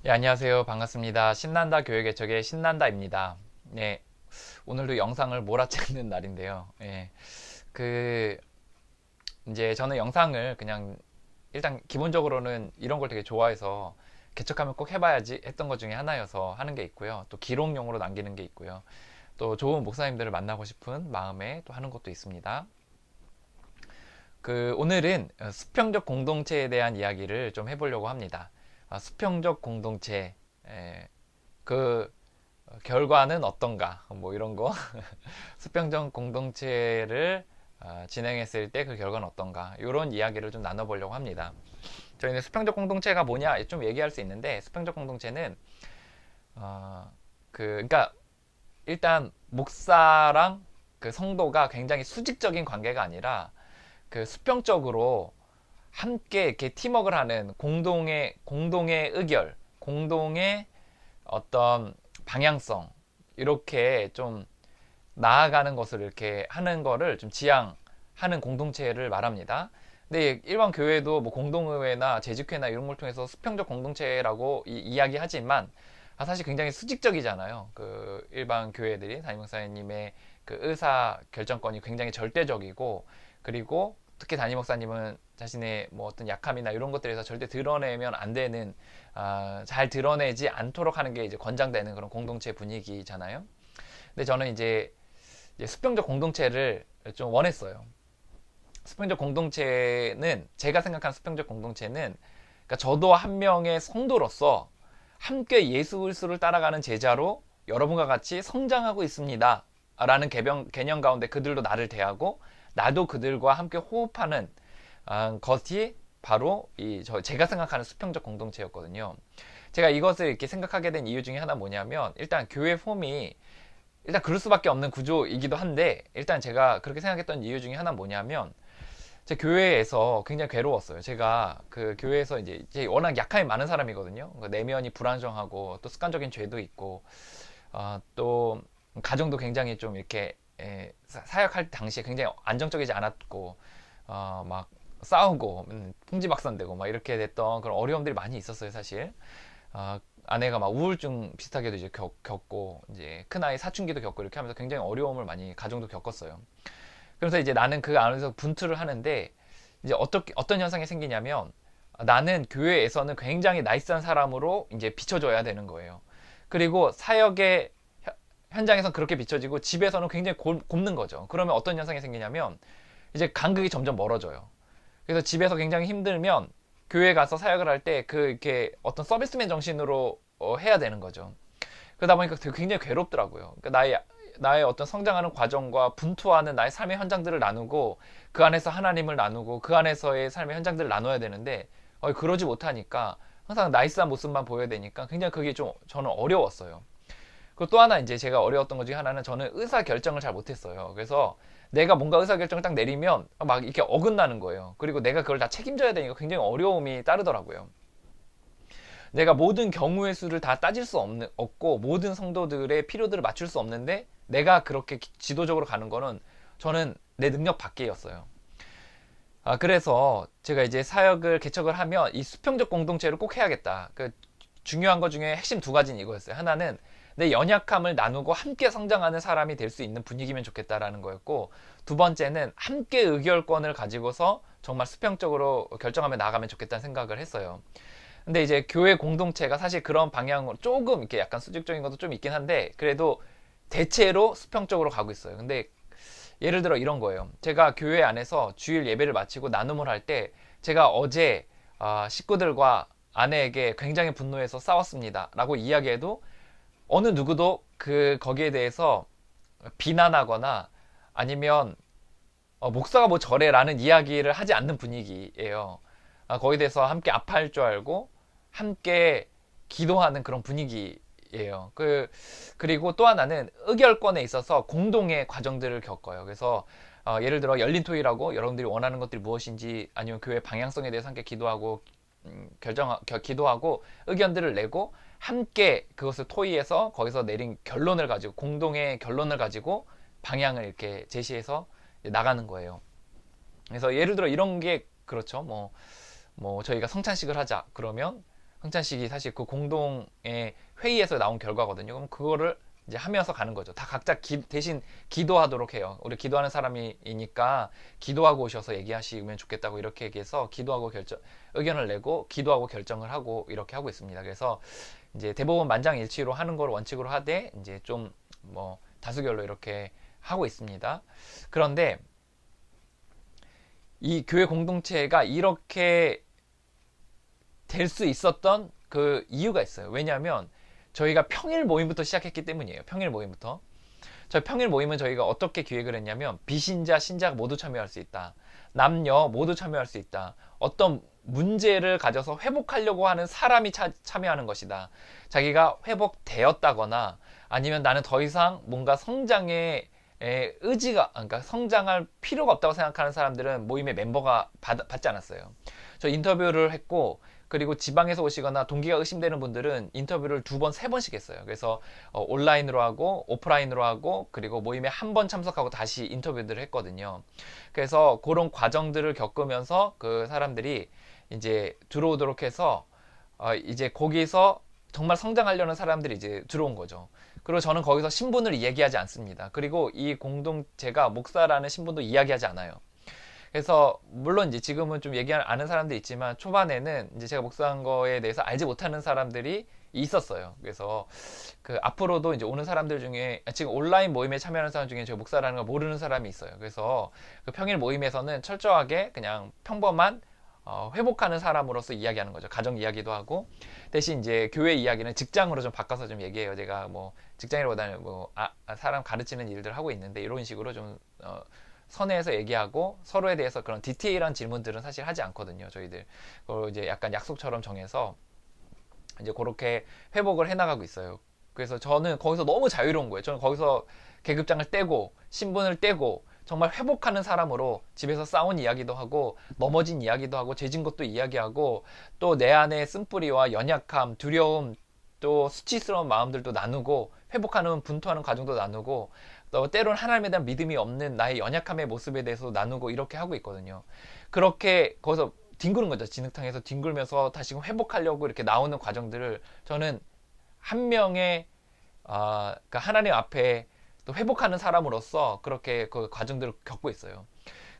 예, 안녕하세요. 반갑습니다. 신난다 교회 개척의 신난다입니다. 네, 오늘도 영상을 몰아찍는 날인데요. 예, 그 이제 저는 영상을 그냥 일단 기본적으로는 이런 걸 되게 좋아해서 개척하면 꼭 해봐야지 했던 것 중에 하나여서 하는 게 있고요. 또 기록용으로 남기는 게 있고요. 또 좋은 목사님들을 만나고 싶은 마음에 또 하는 것도 있습니다. 오늘은 수평적 공동체에 대한 이야기를 좀 해보려고 합니다. 수평적 공동체, 에, 그 결과는 어떤가 뭐 이런 거 수평적 공동체를 진행했을 때 그 결과는 어떤가 이런 이야기를 좀 나눠보려고 합니다. 저희는 수평적 공동체가 뭐냐 좀 얘기할 수 있는데 수평적 공동체는 그러니까 일단 목사랑 그 성도가 굉장히 수직적인 관계가 아니라 그 수평적으로 함께 이렇게 팀워크를 하는 공동의 의결, 공동의 어떤 방향성 이렇게 좀 나아가는 것을 이렇게 하는 거를 좀 지향하는 공동체를 말합니다. 근데 일반 교회도 뭐 공동의회나 재직회나 이런 걸 통해서 수평적 공동체라고 이야기하지만 사실 굉장히 수직적이잖아요. 그 일반 교회들이 담임 목사님의 그 의사 결정권이 굉장히 절대적이고 그리고 특히 담임 목사님은 자신의 뭐 어떤 약함이나 이런 것들에서 절대 드러내면 안 되는 잘 드러내지 않도록 하는 게 이제 권장되는 그런 공동체 분위기잖아요. 근데 저는 이제 수평적 공동체를 좀 원했어요. 수평적 공동체는 제가 생각하는 수평적 공동체는 그러니까 저도 한 명의 성도로서 함께 예수 그리스도를 따라가는 제자로 여러분과 같이 성장하고 있습니다. 라는 개념 가운데 그들도 나를 대하고 나도 그들과 함께 호흡하는 것이 바로 제가 생각하는 수평적 공동체였거든요. 제가 이것을 이렇게 생각하게 된 이유 중에 하나 뭐냐면 일단 교회 폼이 일단 그럴 수밖에 없는 구조이기도 한데 일단 제가 그렇게 생각했던 이유 중에 하나 뭐냐면 제 교회에서 굉장히 괴로웠어요. 제가 그 교회에서 이제 워낙 약함이 많은 사람이거든요. 그러니까 내면이 불안정하고 또 습관적인 죄도 있고 또 가정도 굉장히 좀 이렇게 사역할 당시에 굉장히 안정적이지 않았고 막 싸우고 풍지박산되고 막 이렇게 됐던 그런 어려움들이 많이 있었어요, 사실. 아내가 막 우울증 비슷하게도 이제 겪고 이제 큰아이 사춘기도 겪고 이렇게 하면서 굉장히 어려움을 많이 가정도 겪었어요. 그래서 이제 나는 그 안에서 분투를 하는데 이제 어떤 현상이 생기냐면 나는 교회에서는 굉장히 나이스한 사람으로 이제 비춰줘야 되는 거예요. 그리고 사역의 현장에선 그렇게 비춰지고 집에서는 굉장히 곱는 거죠. 그러면 어떤 현상이 생기냐면 이제 간극이 점점 멀어져요. 그래서 집에서 굉장히 힘들면 교회 가서 사역을 할 때 이렇게 어떤 서비스맨 정신으로 해야 되는 거죠. 그러다 보니까 굉장히 괴롭더라고요. 그러니까 나의 어떤 성장하는 과정과 분투하는 나의 삶의 현장들을 나누고 그 안에서 하나님을 나누고 그 안에서의 삶의 현장들을 나눠야 되는데 그러지 못하니까 항상 나이스한 모습만 보여야 되니까 굉장히 그게 좀 저는 어려웠어요. 그리고 또 하나 이제 제가 어려웠던 것 중에 하나는 저는 의사 결정을 잘 못했어요. 그래서 내가 뭔가 의사 결정을 딱 내리면 막 이렇게 어긋나는 거예요. 그리고 내가 그걸 다 책임져야 되니까 굉장히 어려움이 따르더라고요. 내가 모든 경우의 수를 다 따질 수 없고 모든 성도들의 필요들을 맞출 수 없는데 내가 그렇게 지도적으로 가는 거는 저는 내 능력 밖이었어요. 그래서 제가 이제 사역을 개척을 하면 이 수평적 공동체를 꼭 해야겠다. 중요한 것 중에 핵심 두 가지는 이거였어요. 하나는 내 연약함을 나누고 함께 성장하는 사람이 될 수 있는 분위기면 좋겠다라는 거였고, 두 번째는 함께 의결권을 가지고서 정말 수평적으로 결정하며 나가면 좋겠다는 생각을 했어요. 근데 이제 교회 공동체가 사실 그런 방향으로 조금 이렇게 약간 수직적인 것도 좀 있긴 한데 그래도 대체로 수평적으로 가고 있어요. 근데 예를 들어 이런 거예요. 제가 교회 안에서 주일 예배를 마치고 나눔을 할 때 제가 어제 식구들과 아내에게 굉장히 분노해서 싸웠습니다. 라고 이야기해도 어느 누구도 거기에 대해서 비난하거나 아니면 목사가 뭐 저래라는 이야기를 하지 않는 분위기예요. 거기에 대해서 함께 아파할 줄 알고 함께 기도하는 그런 분위기예요. 그리고 또 하나는 의결권에 있어서 공동의 과정들을 겪어요. 그래서 예를 들어 열린 토의라고 여러분들이 원하는 것들이 무엇인지 아니면 교회 방향성에 대해서 함께 기도하고 기도하고 의견들을 내고 함께 그것을 토의해서 거기서 내린 결론을 가지고 공동의 결론을 가지고 방향을 이렇게 제시해서 나가는 거예요. 그래서 예를 들어 이런 게 그렇죠. 뭐 저희가 성찬식을 하자 그러면 흥찬식이 사실 그 공동의 회의에서 나온 결과거든요. 그럼 그거를 이제 하면서 가는 거죠. 다 각자 대신 기도하도록 해요. 우리 기도하는 사람이니까 기도하고 오셔서 얘기하시면 좋겠다고 이렇게 얘기해서 기도하고 의견을 내고 기도하고 결정을 하고 이렇게 하고 있습니다. 그래서 이제 대법원 만장일치로 하는 걸 원칙으로 하되 이제 좀 뭐 다수결로 이렇게 하고 있습니다. 그런데 이 교회 공동체가 이렇게 될 수 있었던 그 이유가 있어요. 왜냐하면 저희가 평일 모임부터 시작했기 때문이에요. 평일 모임부터. 저희 평일 모임은 저희가 어떻게 기획을 했냐면 비신자, 신자가 모두 참여할 수 있다. 남녀 모두 참여할 수 있다. 어떤 문제를 가져서 회복하려고 하는 사람이 참여하는 것이다. 자기가 회복되었다거나 아니면 나는 더 이상 뭔가 성장에 의지가, 그러니까 성장할 필요가 없다고 생각하는 사람들은 모임의 멤버가 받지 않았어요. 저 인터뷰를 했고, 그리고 지방에서 오시거나 동기가 의심되는 분들은 인터뷰를 2번, 3번씩 했어요. 그래서 온라인으로 하고 오프라인으로 하고 그리고 모임에 한 번 참석하고 다시 인터뷰들을 했거든요. 그래서 그런 과정들을 겪으면서 그 사람들이 이제 들어오도록 해서 이제 거기서 정말 성장하려는 사람들이 이제 들어온 거죠. 그리고 저는 거기서 신분을 이야기하지 않습니다. 그리고 이 공동체가 목사라는 신분도 이야기하지 않아요. 그래서 물론 이제 지금은 좀 얘기 아는 사람들이 있지만 초반에는 이제 제가 목사한 거에 대해서 알지 못하는 사람들이 있었어요. 그래서 그 앞으로도 이제 오는 사람들 중에 지금 온라인 모임에 참여하는 사람 중에 제가 목사라는 걸 모르는 사람이 있어요. 그래서 그 평일 모임에서는 철저하게 그냥 평범한 회복하는 사람으로서 이야기하는 거죠. 가정 이야기도 하고 대신 이제 교회 이야기는 직장으로 좀 바꿔서 좀 얘기해요. 제가 뭐 직장이라보다는 뭐 사람 가르치는 일들 하고 있는데 이런 식으로 좀 선회해서 얘기하고 서로에 대해서 그런 디테일한 질문들은 사실 하지 않거든요. 저희들 그걸 이제 약간 약속처럼 정해서 이제 그렇게 회복을 해나가고 있어요. 그래서 저는 거기서 너무 자유로운 거예요. 저는 거기서 계급장을 떼고 신분을 떼고 정말 회복하는 사람으로 집에서 싸운 이야기도 하고 넘어진 이야기도 하고 죄진 것도 이야기하고 또 내 안의 쓴뿌리와 연약함, 두려움, 또 수치스러운 마음들도 나누고 회복하는 분투하는 과정도 나누고 또 때론 하나님에 대한 믿음이 없는 나의 연약함의 모습에 대해서 나누고 이렇게 하고 있거든요. 그렇게 거기서 뒹구는 거죠. 진흙탕에서 뒹굴면서 다시 회복하려고 이렇게 나오는 과정들을 저는 한 명의 그러니까 하나님 앞에 또 회복하는 사람으로서 그렇게 그 과정들을 겪고 있어요.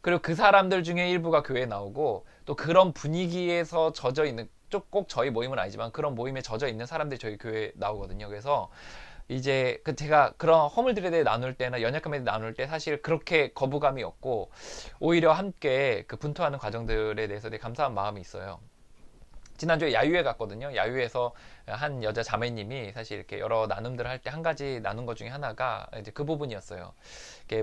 그리고 그 사람들 중에 일부가 교회에 나오고 또 그런 분위기에서 젖어 있는 꼭 저희 모임은 아니지만 그런 모임에 젖어 있는 사람들이 저희 교회에 나오거든요. 그래서 이제 제가 그런 허물들에 대해 나눌 때나 연약함에 대해 나눌 때 사실 그렇게 거부감이 없고 오히려 함께 그 분투하는 과정들에 대해서 되게 감사한 마음이 있어요. 지난주에 야유회 갔거든요. 야유회에서 한 여자 자매님이 사실 이렇게 여러 나눔들을 할 때 한 가지 나눈 것 중에 하나가 이제 그 부분이었어요.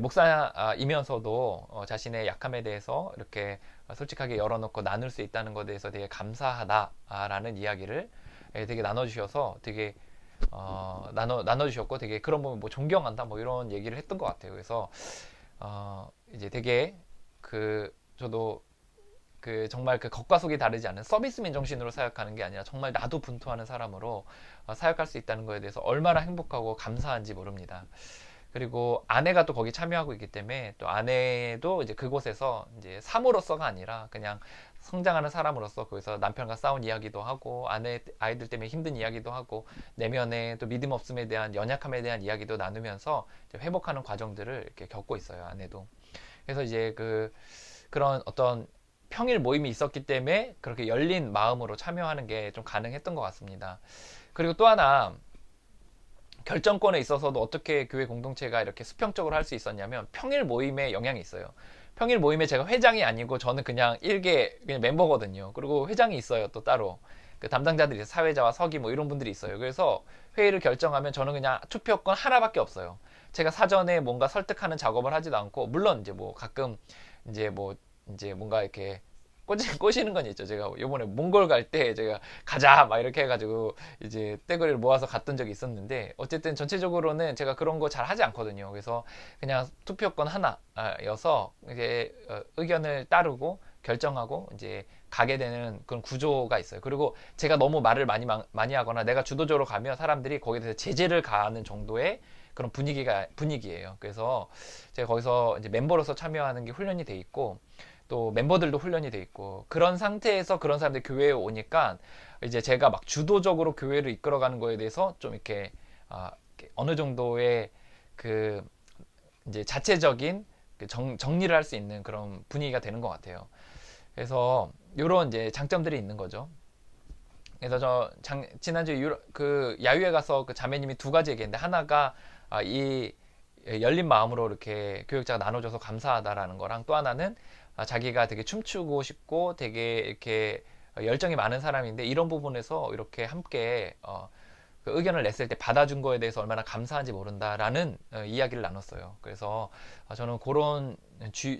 목사이면서도 자신의 약함에 대해서 이렇게 솔직하게 열어놓고 나눌 수 있다는 것에 대해서 되게 감사하다라는 이야기를 되게 나눠주셔서 되게 나눠주셨고 되게 그런 부분 뭐 존경한다 뭐 이런 얘기를 했던 것 같아요. 그래서 이제 되게 저도 정말 그 겉과 속이 다르지 않은 서비스맨 정신으로 사역하는 게 아니라 정말 나도 분투하는 사람으로 사역할 수 있다는 거에 대해서 얼마나 행복하고 감사한지 모릅니다. 그리고 아내가 또 거기 참여하고 있기 때문에 또 아내도 이제 그곳에서 이제 사모로서가 아니라 그냥 성장하는 사람으로서 거기서 남편과 싸운 이야기도 하고 아이들 때문에 힘든 이야기도 하고 내면에 또 믿음 없음에 대한 연약함에 대한 이야기도 나누면서 회복하는 과정들을 이렇게 겪고 있어요. 아내도. 그래서 이제 그런 어떤 평일 모임이 있었기 때문에 그렇게 열린 마음으로 참여하는 게 좀 가능했던 것 같습니다. 그리고 또 하나 결정권에 있어서도 어떻게 교회 공동체가 이렇게 수평적으로 할 수 있었냐면 평일 모임에 영향이 있어요. 평일 모임에 제가 회장이 아니고 저는 그냥 일개 그냥 멤버거든요. 그리고 회장이 있어요. 또 따로 그 담당자들이 사회자와 서기 뭐 이런 분들이 있어요. 그래서 회의를 결정하면 저는 그냥 투표권 하나밖에 없어요. 제가 사전에 뭔가 설득하는 작업을 하지도 않고 물론 이제 뭐 가끔 이제 뭔가 이렇게 꼬시는 건 있죠. 제가 요번에 몽골 갈 때 제가 가자 막 이렇게 해가지고 이제 떼거리를 모아서 갔던 적이 있었는데 어쨌든 전체적으로는 제가 그런 거 잘 하지 않거든요. 그래서 그냥 투표권 하나여서 이제 의견을 따르고 결정하고 이제 가게 되는 그런 구조가 있어요. 그리고 제가 너무 말을 많이 하거나 내가 주도적으로 가면 사람들이 거기에 대해서 제재를 가하는 정도의 그런 분위기예요. 그래서 제가 거기서 이제 멤버로서 참여하는 게 훈련이 돼 있고 또 멤버들도 훈련이 돼 있고 그런 상태에서 그런 사람들이 교회에 오니까 이제 제가 막 주도적으로 교회를 이끌어가는 거에 대해서 좀 이렇게, 이렇게 어느 정도의 그 이제 자체적인 그 정리를 할 수 있는 그런 분위기가 되는 것 같아요. 그래서 이런 이제 장점들이 있는 거죠. 그래서 지난주에 그 야유회 가서 그 자매님이 두 가지 얘기했는데, 하나가 이 열린 마음으로 이렇게 교육자가 나눠줘서 감사하다라는 거랑, 또 하나는 자기가 되게 춤추고 싶고 되게 이렇게 열정이 많은 사람인데 이런 부분에서 이렇게 함께 그 의견을 냈을 때 받아준 거에 대해서 얼마나 감사한지 모른다라는 이야기를 나눴어요. 그래서 저는 그런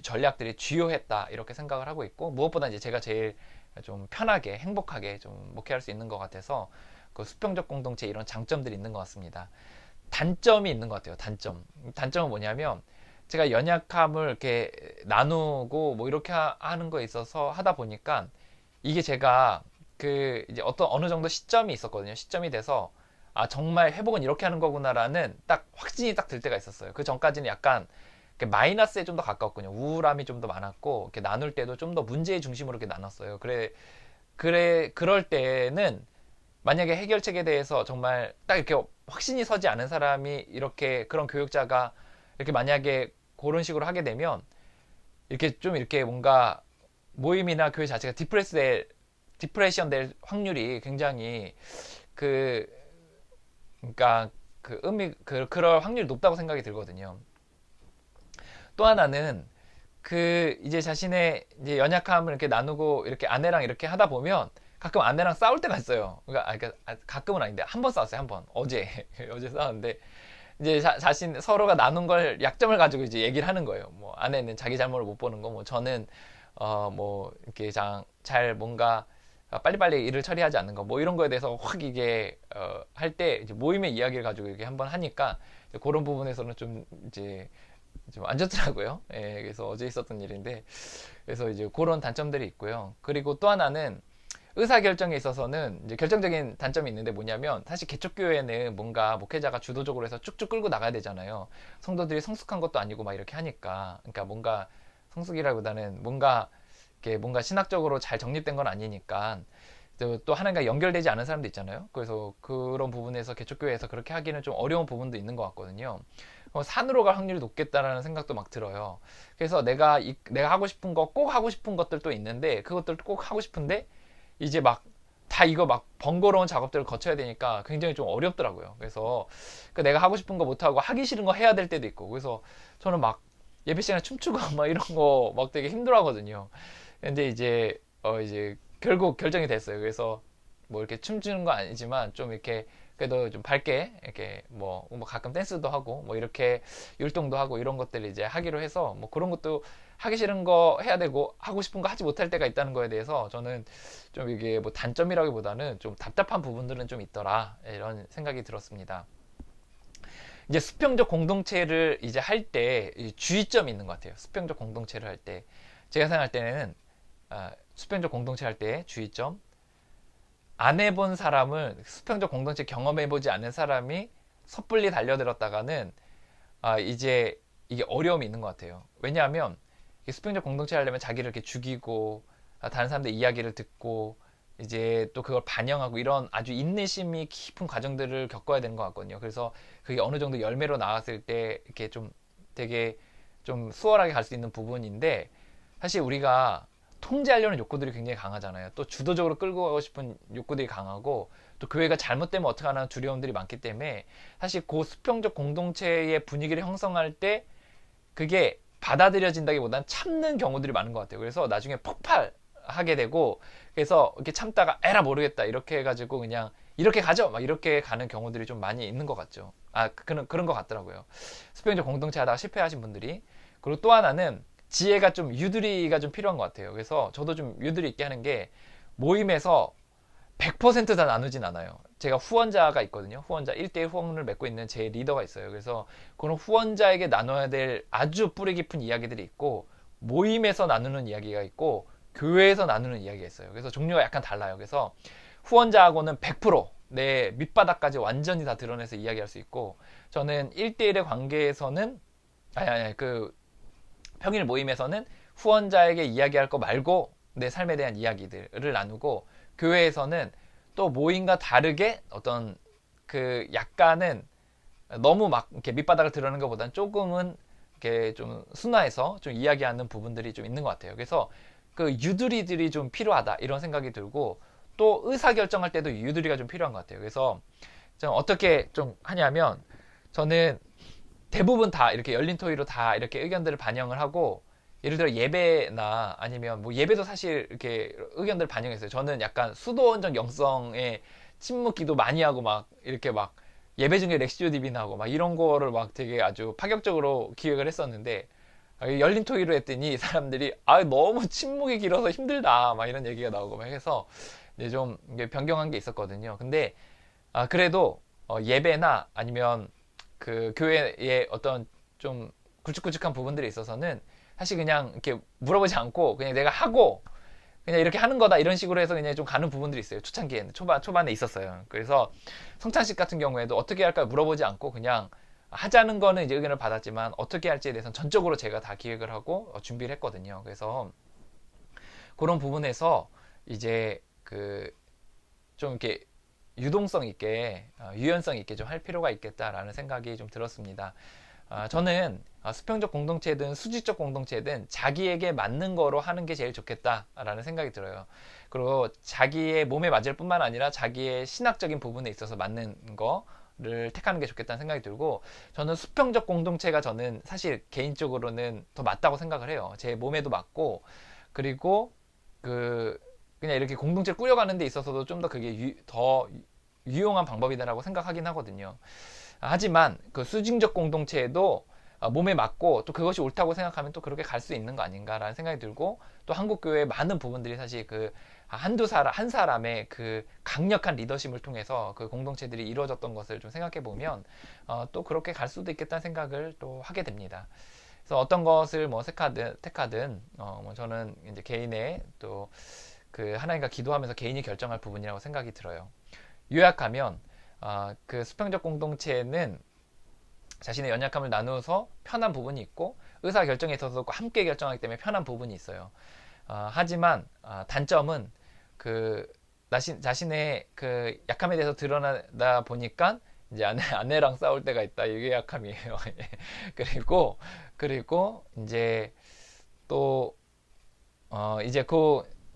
전략들이 주요했다 이렇게 생각을 하고 있고, 무엇보다 이제 제가 제일 좀 편하게 행복하게 좀 목회할 수 있는 것 같아서 그 수평적 공동체 이런 장점들이 있는 것 같습니다. 단점이 있는 것 같아요. 단점은 뭐냐면, 제가 연약함을 이렇게 나누고 뭐 이렇게 하는 거에 있어서 하다 보니까 이게 제가 그 이제 어느 정도 시점이 있었거든요. 시점이 돼서 정말 회복은 이렇게 하는 거구나라는 딱 확신이 딱 들 때가 있었어요. 그 전까지는 약간 마이너스에 좀 더 가까웠거든요. 우울함이 좀 더 많았고, 이렇게 나눌 때도 좀 더 문제의 중심으로 이렇게 나눴어요. 그럴 때는 만약에 해결책에 대해서 정말 딱 이렇게 확신이 서지 않은 사람이 이렇게 그런 교육자가 이렇게 만약에 그런 식으로 하게 되면 이렇게 좀 이렇게 뭔가 모임이나 교회 자체가 디프레션 될 확률이 굉장히 그 그러니까 그럴 확률이 높다고 생각이 들거든요. 또 하나는 그 이제 자신의 이제 연약함을 이렇게 나누고 이렇게 아내랑 이렇게 하다 보면 가끔 아내랑 싸울 때가 있어요. 그러니까 가끔은 아닌데 한 번 싸웠어요. 한 번. 어제 어제 싸웠는데, 이제 자신 서로가 나눈 걸 약점을 가지고 이제 얘기를 하는 거예요. 뭐 아내는 자기 잘못을 못 보는 거, 뭐 저는 뭐 이렇게 잘 뭔가 빨리빨리 일을 처리하지 않는 거, 뭐 이런 거에 대해서 확 이게 할 때 이제 모임의 이야기를 가지고 이렇게 한번 하니까 그런 부분에서는 좀 이제 좀 안 좋더라고요. 예, 그래서 어제 있었던 일인데, 그래서 이제 그런 단점들이 있고요. 그리고 또 하나는 의사 결정에 있어서는 이제 결정적인 단점이 있는데, 뭐냐면 사실 개척교회는 뭔가 목회자가 주도적으로 해서 쭉쭉 끌고 나가야 되잖아요. 성도들이 성숙한 것도 아니고 막 이렇게 하니까, 그러니까 뭔가 성숙이라기보다는 뭔가 신학적으로 잘 정립된 건 아니니까, 또 하나가 연결되지 않은 사람도 있잖아요. 그래서 그런 부분에서 개척교회에서 그렇게 하기는 좀 어려운 부분도 있는 것 같거든요. 산으로 갈 확률이 높겠다라는 생각도 막 들어요. 그래서 내가 하고 싶은 거, 꼭 하고 싶은 것들도 있는데, 그것들 꼭 하고 싶은데 이제 막 다 이거 막 번거로운 작업들을 거쳐야 되니까 굉장히 좀 어렵더라고요. 그래서 내가 하고 싶은 거 못하고 하기 싫은 거 해야 될 때도 있고, 그래서 저는 막 예배 시간에 춤추고 막 이런 거 막 되게 힘들어 하거든요. 근데 이제 결국 결정이 됐어요. 그래서 뭐 이렇게 춤추는 거 아니지만 좀 이렇게 그래도 좀 밝게 이렇게 뭐 가끔 댄스도 하고 뭐 이렇게 율동도 하고 이런 것들을 이제 하기로 해서, 뭐 그런 것도 하기 싫은 거 해야 되고 하고 싶은 거 하지 못할 때가 있다는 거에 대해서 저는 좀 이게 뭐 단점이라기보다는 좀 답답한 부분들은 좀 있더라, 이런 생각이 들었습니다. 이제 수평적 공동체를 이제 할 때 주의점이 있는 것 같아요. 수평적 공동체를 할 때 제가 생각할 때는 수평적 공동체 할 때 주의점, 안 해본 사람은, 수평적 공동체 경험해보지 않은 사람이 섣불리 달려들었다가는 이제 이게 어려움이 있는 것 같아요. 왜냐하면 수평적 공동체 하려면 자기를 이렇게 죽이고 다른 사람들 이야기를 듣고 이제 또 그걸 반영하고 이런 아주 인내심이 깊은 과정들을 겪어야 되는 것 같거든요. 그래서 그게 어느 정도 열매로 나왔을 때 이렇게 좀 되게 좀 수월하게 갈 수 있는 부분인데, 사실 우리가 통제하려는 욕구들이 굉장히 강하잖아요. 또 주도적으로 끌고 가고 싶은 욕구들이 강하고, 또 교회가 잘못되면 어떡하나 두려움들이 많기 때문에 사실 그 수평적 공동체의 분위기를 형성할 때 그게 받아들여진다기보다는 참는 경우들이 많은 것 같아요. 그래서 나중에 폭발하게 되고, 그래서 이렇게 참다가 에라 모르겠다 이렇게 해가지고 그냥 이렇게 가죠 막 이렇게 가는 경우들이 좀 많이 있는 것 같죠. 그런 것 같더라고요. 수평적 공동체 하다가 실패하신 분들이. 그리고 또 하나는 지혜가 좀, 유두리가 좀 필요한 것 같아요. 그래서 저도 좀 유두리 있게 하는 게, 모임에서 100%다 나누진 않아요. 제가 후원자가 있거든요. 후원자 1대1 후원을 맺고 있는 제 리더가 있어요. 그래서 그런 후원자에게 나눠야 될 아주 뿌리 깊은 이야기들이 있고, 모임에서 나누는 이야기가 있고, 교회에서 나누는 이야기가 있어요. 그래서 종류가 약간 달라요. 그래서 후원자하고는 100%내 밑바닥까지 완전히 다 드러내서 이야기할 수 있고, 저는 1대1의 관계에서는 평일 모임에서는 후원자에게 이야기할 거 말고 내 삶에 대한 이야기들을 나누고, 교회에서는 또 모임과 다르게 어떤 그 약간은 너무 막 이렇게 밑바닥을 드러내는 것보다는 조금은 이렇게 좀 순화해서 좀 이야기하는 부분들이 좀 있는 것 같아요. 그래서 그 유두리들이 좀 필요하다 이런 생각이 들고, 또 의사 결정할 때도 유두리가 좀 필요한 것 같아요. 그래서 좀 어떻게 좀 하냐면, 저는 대부분 다 이렇게 열린 토의로 다 이렇게 의견들을 반영을 하고, 예를 들어 예배나 아니면 뭐 예배도 사실 이렇게 의견들을 반영했어요. 저는 약간 수도원적 영성에 침묵기도 많이 하고 막 이렇게 막 예배 중에 렉시오 디비나하고 막 이런 거를 막 되게 아주 파격적으로 기획을 했었는데, 열린 토의로 했더니 사람들이 너무 침묵이 길어서 힘들다 막 이런 얘기가 나오고 막 해서 이제 좀 이게 변경한 게 있었거든요. 근데 그래도 예배나 아니면 그 교회의 어떤 좀 굵직굵직한 부분들에 있어서는 사실 그냥 이렇게 물어보지 않고 그냥 내가 하고 그냥 이렇게 하는 거다 이런 식으로 해서 그냥 좀 가는 부분들이 있어요. 초창기에는 초반에 있었어요. 그래서 성찬식 같은 경우에도 어떻게 할까 물어보지 않고 그냥 하자는 거는 이제 의견을 받았지만 어떻게 할지에 대해서는 전적으로 제가 다 기획을 하고 준비를 했거든요. 그래서 그런 부분에서 이제 그 좀 이렇게 유동성 있게 유연성 있게 좀 할 필요가 있겠다라는 생각이 좀 들었습니다. 저는 수평적 공동체든 수직적 공동체든 자기에게 맞는 거로 하는 게 제일 좋겠다라는 생각이 들어요. 그리고 자기의 몸에 맞을 뿐만 아니라 자기의 신학적인 부분에 있어서 맞는 거를 택하는 게 좋겠다는 생각이 들고, 저는 수평적 공동체가 저는 사실 개인적으로는 더 맞다고 생각을 해요. 제 몸에도 맞고, 그리고 그 그냥 이렇게 공동체를 꾸려가는 데 있어서도 좀 더 그게 더 유용한 방법이다라고 생각하긴 하거든요. 하지만 그 수직적 공동체에도 몸에 맞고 또 그것이 옳다고 생각하면 또 그렇게 갈 수 있는 거 아닌가라는 생각이 들고, 또 한국 교회의 많은 부분들이 사실 그 한 사람의 그 강력한 리더십을 통해서 그 공동체들이 이루어졌던 것을 좀 생각해 보면 또 그렇게 갈 수도 있겠다는 생각을 또 하게 됩니다. 그래서 어떤 것을 뭐 택하든 뭐 저는 이제 개인의 또 그 하나님과 기도하면서 개인이 결정할 부분이라고 생각이 들어요. 요약하면 그 수평적 공동체는 자신의 연약함을 나누어서 편한 부분이 있고, 의사 결정에 있어서 함께 결정하기 때문에 편한 부분이 있어요. 하지만 단점은 그 자신의 그 약함에 대해서 드러나다 보니까 이제 아내랑 싸울 때가 있다. 이게 약함이에요. 그리고 이제 또 이제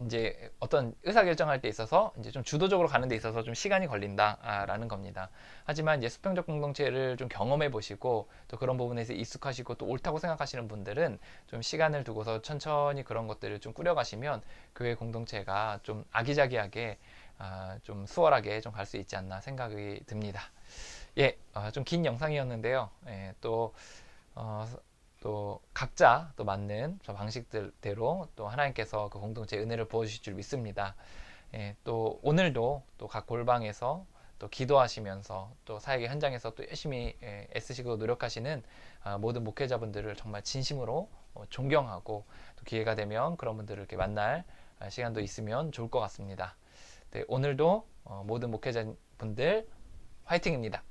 이제 어떤 의사결정할 때 있어서 이제 좀 주도적으로 가는 데 있어서 좀 시간이 걸린다라는 겁니다. 하지만 이제 수평적 공동체를 좀 경험해 보시고 또 그런 부분에서 익숙하시고 또 옳다고 생각하시는 분들은 좀 시간을 두고서 천천히 그런 것들을 좀 꾸려가시면 교회 공동체가 좀 아기자기하게 좀 수월하게 좀 갈 수 있지 않나 생각이 듭니다. 예, 좀 긴 영상이었는데요. 예, 어, 또 각자 또 맞는 방식대로 또 하나님께서 그 공동체에 은혜를 부어주실 줄 믿습니다. 예, 또 오늘도 또 각 골방에서 또 기도하시면서 또 사역의 현장에서 또 열심히 애쓰시고 노력하시는 모든 목회자분들을 정말 진심으로 존경하고, 또 기회가 되면 그런 분들을 이렇게 만날 시간도 있으면 좋을 것 같습니다. 네, 오늘도 모든 목회자분들 화이팅입니다.